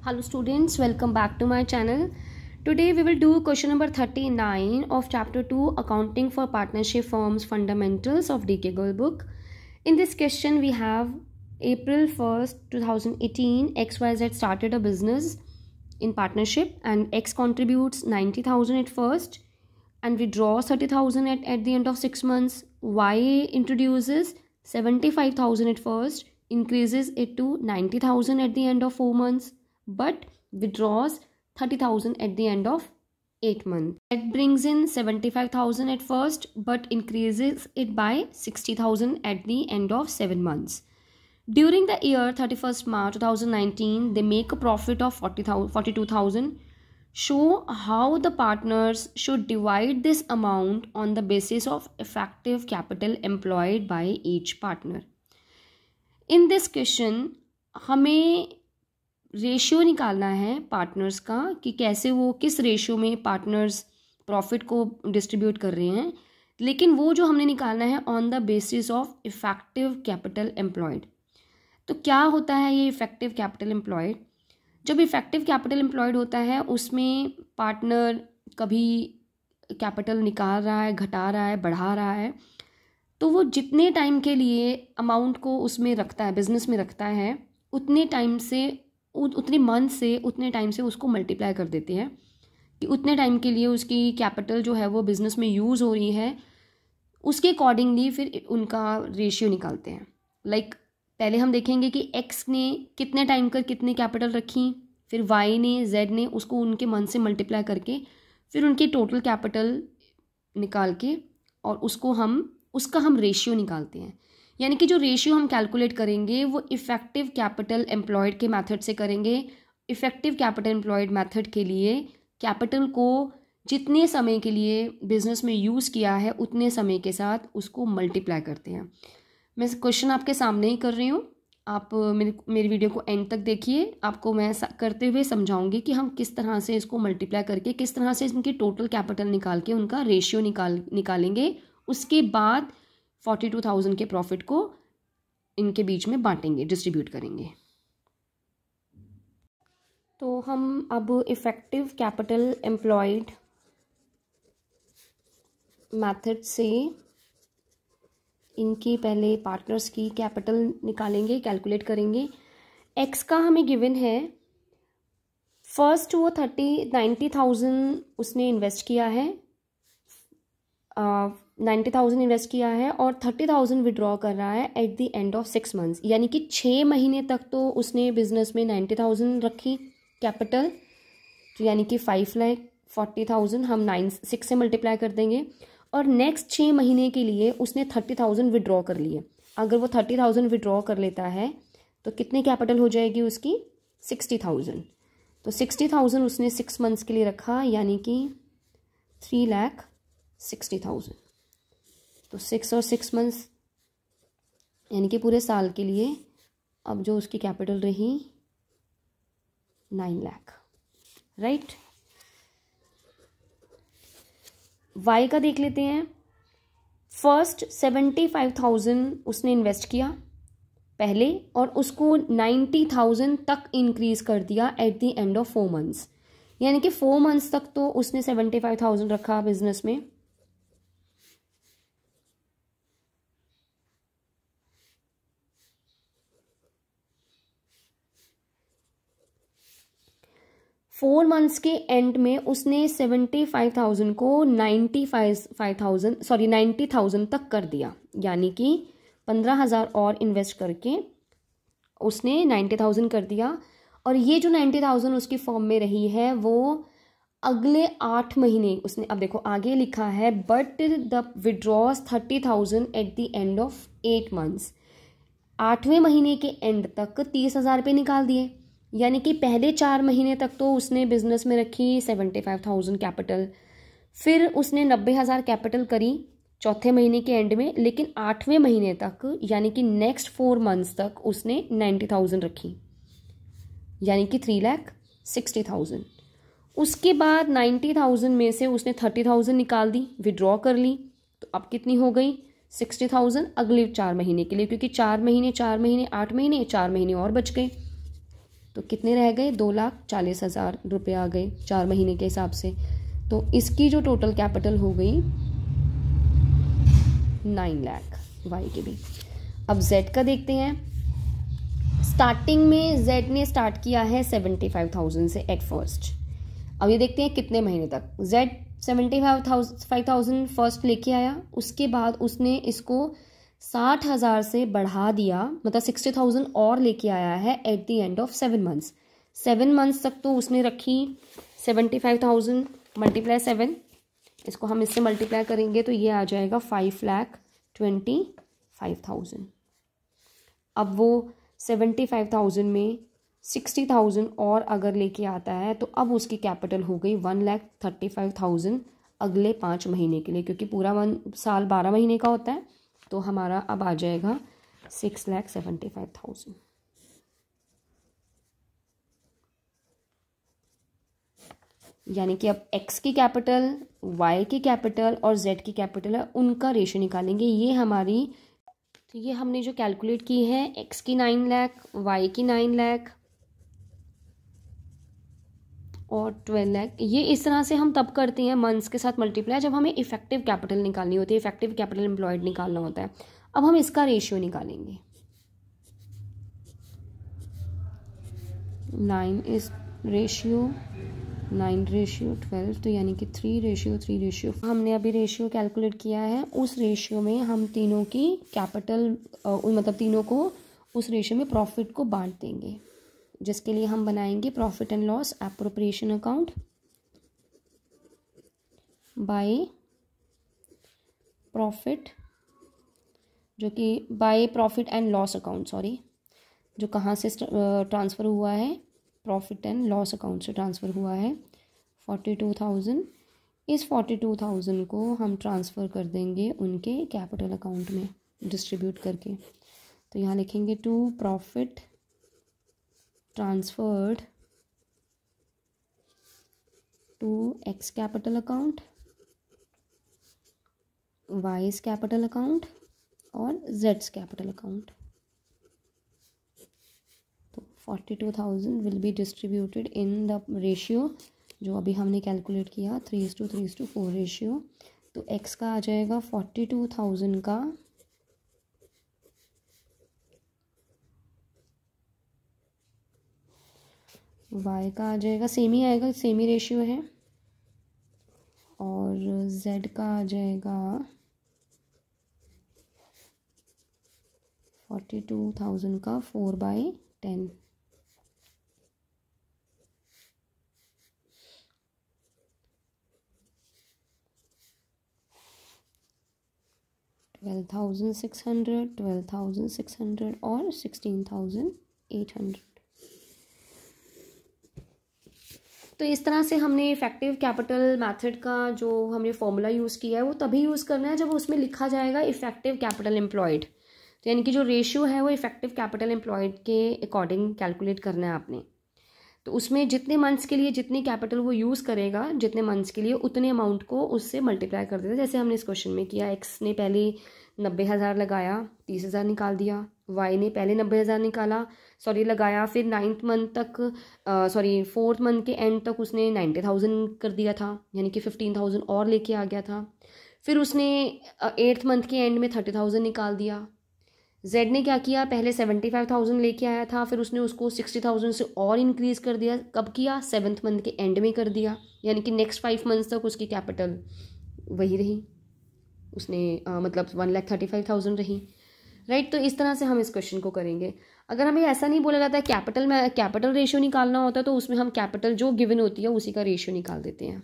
Hello students, welcome back to my channel. Today we will do question number 39 of chapter 2 Accounting for Partnership Firms Fundamentals of DK Girl book. In this question we have April 1st 2018 XYZ started a business in partnership and X contributes 90,000 at first and withdraws 30,000 at the end of 6 months. Y introduces 75,000 at first, increases it to 90,000 at the end of 4 months, but withdraws 30,000 at the end of 8 months. That brings in 75,000 at first, but increases it by 60,000 at the end of 7 months. During the year 31st March 2019, they make a profit of 42,000. Show how the partners should divide this amount on the basis of effective capital employed by each partner. In this question, हमें ratio निकालना है partners का कि कैसे वो किस ratio में partners profit को डिस्ट्रीब्यूट कर रहे हैं, लेकिन वो जो हमने निकालना है on the basis of effective capital employed. तो क्या होता है ये इफ़ेक्टिव कैपिटल एम्प्लॉयड? जब इफ़ेक्टिव कैपिटल एम्प्लॉयड होता है उसमें पार्टनर कभी कैपिटल निकाल रहा है, घटा रहा है, बढ़ा रहा है, तो वो जितने टाइम के लिए अमाउंट को उसमें रखता है, बिजनेस में रखता है, उतने टाइम से उतने मंथ से उतने टाइम से उसको मल्टीप्लाई कर देते हैं कि उतने टाइम के लिए उसकी कैपिटल जो है वो बिज़नेस में यूज़ हो रही है, उसके अकॉर्डिंगली फिर उनका रेशियो निकालते हैं. लाइक पहले हम देखेंगे कि एक्स ने कितने टाइम कर कितनी कैपिटल रखी, फिर वाई ने, जेड ने उसको उनके मंथ से मल्टीप्लाई करके फिर उनकी टोटल कैपिटल निकाल के और उसका हम रेशियो निकालते हैं. यानी कि जो रेशियो हम कैलकुलेट करेंगे वो इफ़ेक्टिव कैपिटल एम्प्लॉयड के मेथड से करेंगे. इफ़ेक्टिव कैपिटल एम्प्लॉयड मेथड के लिए कैपिटल को जितने समय के लिए बिजनेस में यूज़ किया है उतने समय के साथ उसको मल्टीप्लाई करते हैं. मैं क्वेश्चन आपके सामने ही कर रही हूँ, आप मेरी वीडियो को एंड तक देखिए. आपको मैं करते हुए समझाऊंगी कि हम किस तरह से इसको मल्टीप्लाई करके किस तरह से इनकी टोटल कैपिटल निकाल के उनका रेशियो निकालेंगे. उसके बाद 42,000 के प्रॉफिट को इनके बीच में बांटेंगे, डिस्ट्रीब्यूट करेंगे. तो हम अब इफ़ेक्टिव कैपिटल एम्प्लॉयड मेथड से इनकी पहले पार्टनर्स की कैपिटल निकालेंगे, कैलकुलेट करेंगे. एक्स का हमें गिवन है, फर्स्ट वो 90,000 उसने इन्वेस्ट किया है, 90,000 इन्वेस्ट किया है और 30,000 विड्रॉ कर रहा है eight the end of 6 months. यानी कि 6 महीने तक तो उसने बिजनेस में 90,000 रखी कैपिटल, तो यानी कि 5,40,000 हम 6 से मल्टीप्लाई कर देंगे और नेक्स्ट 6 महीने के लिए उसने 30,000 विड्रॉ कर लिए. अगर वो 30,000 विड्रॉ कर लेता है तो कितनी कैपिटल हो जाएगी उसकी? 60,000. तो 60,000 उसने 6 मंथ्स के लिए रखा, यानी कि 3,60,000. तो 6 और 6 मंथ्स यानी कि पूरे साल के लिए अब जो उसकी कैपिटल रही 9 लाख, राइट. वाई का देख लेते हैं. फर्स्ट 75,000 उसने इन्वेस्ट किया पहले और उसको 90,000 तक इंक्रीज कर दिया eight the end of 4 months. यानी कि 4 मंथ्स तक तो उसने 75,000 रखा बिजनेस में. फोर मंथ्स के एंड में उसने 75,000 को 90,000 तक कर दिया. यानी कि 15,000 और इन्वेस्ट करके उसने 90,000 कर दिया. और ये जो 90,000 उसकी फॉर्म में रही है वो अगले 8 महीने उसने, अब देखो आगे लिखा है, but the withdraws 30,000 at the end of 8 months. 8वें महीने के एंड तक 30,000 पे निकाल दिए. यानी कि पहले 4 महीने तक तो उसने बिजनेस में रखी 75,000 कैपिटल, फिर उसने 90,000 कैपिटल करी चौथे महीने के एंड में, लेकिन 8वें महीने तक यानी कि नेक्स्ट 4 मंथ्स तक उसने 90,000 रखी, यानी कि 3,60,000. उसके बाद 90,000 में से उसने 30,000 निकाल दी, विड्रॉ कर ली. तो अब कितनी हो गई? 60,000 अगले 4 महीने के लिए, क्योंकि 4 महीने 8 महीने 4 महीने और बच गए. तो कितने रह गए, 2,40,000 रुपये आ गए 4 महीने के हिसाब से। तो इसकी जो टोटल कैपिटल हो गई 9 लाख वाई की भी। अब जेड का देखते हैं। स्टार्टिंग में जेड ने स्टार्ट किया है 75,000 से एट फर्स्ट। अब ये देखते हैं कितने महीने तक। जेड 75,000 फर्स्ट लेके आया, उसके बाद उसने इसको 60,000 से बढ़ा दिया, मतलब 60,000 और लेके आया है eight the end of 7 months. 7 months तक तो उसने रखी 75,000 मल्टीप्लाई 7, इसको हम इससे मल्टीप्लाई करेंगे तो ये आ जाएगा 5,25,000। अब वो 75,000 में 60,000 और अगर लेके आता है तो अब उसकी कैपिटल हो गई 1,35,000 अगले 5 महीने के लिए, क्योंकि पूरा साल 12 महीने का होता है। तो हमारा अब आ जाएगा 6,75,000। यानी कि अब x की कैपिटल, y की कैपिटल और z की कैपिटल है, उनका रेशियो निकालेंगे। ये हमारी, तो ये हमने जो कैलकुलेट की है x की 9 लाख, y की 9 लाख और 12 लाख। ये इस तरह से हम तब करते हैं मंथ्स के साथ मल्टीप्लाई जब हमें इफेक्टिव कैपिटल निकालनी होती है, इफेक्टिव कैपिटल एम्प्लॉयड निकालना होता है। अब हम इसका रेशियो निकालेंगे। 9:12, तो यानी कि 3:3। हमने अभी रेशियो कैलकुलेट किया है, उस रेशियो में हम तीनों की कैपिटल मतलब तीनों को उस रेशियो में प्रॉफिट को बांट देंगे, जिसके लिए हम बनाएंगे profit and loss appropriation account by profit, जो कि by profit and loss account, sorry, जो कहाँ से ट्रांसफ़र हुआ है, प्रॉफिट एंड लॉस अकाउंट से ट्रांसफ़र हुआ है 42,000। इस 42,000 को हम ट्रांसफ़र कर देंगे उनके कैपिटल अकाउंट में डिस्ट्रीब्यूट करके। तो यहाँ लिखेंगे to profit transferred to X capital account, Y's capital account और जेड्स कैपिटल अकाउंट। तो 42,000 will be distributed in the ratio जो अभी हमने कैलकुलेट किया 3:3:4 रेशियो। तो एक्स का आ जाएगा 42,000 का y का आ जाएगा, सेम ही आएगा, सेम ही रेशियो है, और z का आ जाएगा 42,000 का 4/10। $12,600 और 16,800। तो इस तरह से हमने इफेक्टिव कैपिटल मेथड का जो हमने फॉर्मूला यूज़ किया है वो तभी यूज़ करना है जब उसमें लिखा जाएगा इफेक्टिव कैपिटल एम्प्लॉयड। तो यानी कि जो रेशियो है वो इफेक्टिव कैपिटल एम्प्लॉयड के अकॉर्डिंग कैलकुलेट करना है आपने। तो उसमें जितने मंथ्स के लिए जितनी कैपिटल वो यूज़ करेगा, जितने मंथ्स के लिए उतने अमाउंट को उससे मल्टीप्लाई कर देते, जैसे हमने इस क्वेश्चन में किया। एक्स ने पहले 90,000 लगाया, 30,000 निकाल दिया। वाई ने पहले 90,000 निकाला, लगाया, फिर 9th मंथ तक 4th मंथ के एंड तक उसने 90,000 कर दिया था, यानी कि 15,000 और लेके आ गया था। फिर उसने 8th मंथ के एंड में 30,000 निकाल दिया। जेड ने क्या किया, पहले 75,000 लेके आया था, फिर उसने उसको 60,000 से और इंक्रीज़ कर दिया। कब किया, 7th मंथ के एंड में कर दिया, यानी कि नेक्स्ट 5 मंथ्स तक उसकी कैपिटल वही रही, उसने मतलब 1,35,000 रही, राइट। तो इस तरह से हम इस क्वेश्चन को करेंगे। अगर हमें ऐसा नहीं बोला जाता है कैपिटल रेशियो निकालना होता है, तो उसमें हम कैपिटल जो गिवन होती है उसी का रेशियो निकाल देते हैं।